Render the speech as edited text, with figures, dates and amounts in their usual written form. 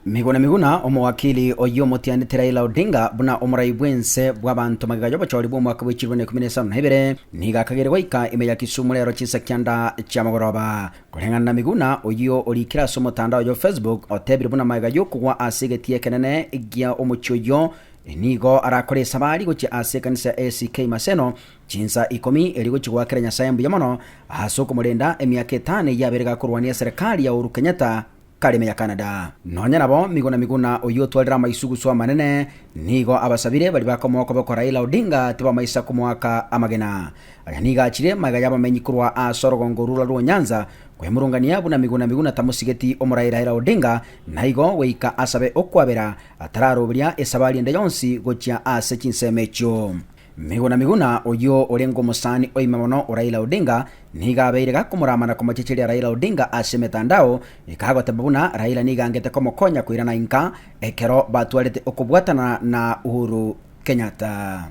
Miguna omowakili oyo motianite Raila Odinga buna omurai bwense bw'abantu magayo bachori bwo mwaka w'ekirone 17 niga kagere goika imeya Kisumu lero chisa kyanda kya magoroba kurengana na Miguna oyo orikira so mutandao yo Facebook otebire buna magayo kugwa asigetie kenene igya omuchoyo nigo arakoresa bari gochi asekanisa ACK Maseno chinsa 10 eri gochi gwakira Nyasaye mbuyamono ahasoko murenda emyaka 5 yaberega kurwania serikali ya Uhuru Kenyatta Karime ya Canada. Nonya nabo Miguna oyo twalira maisugu swa manene nigo abasabire bali bakomoko bako Raila Odinga tiba maisa kumwaka amagena. Ayaniga achire magaya bamenyikurwa asorogongo rura ruo Nyanza kwemurungania buna Miguna tamusigeti omurai Raila Odinga naigo weika asabe okwabera atararobiria esabali ende yonsi gocha ase chinsemecho. Miguna oyo orengo musani oimamono Raila Odinga niga abeire gakomuramana komachichiria Raila Odinga ase metandao ikagote babuna Raila niga angete komokonya kuirana inka ekero batwarete okubwatana na Uhuru Kenyatta.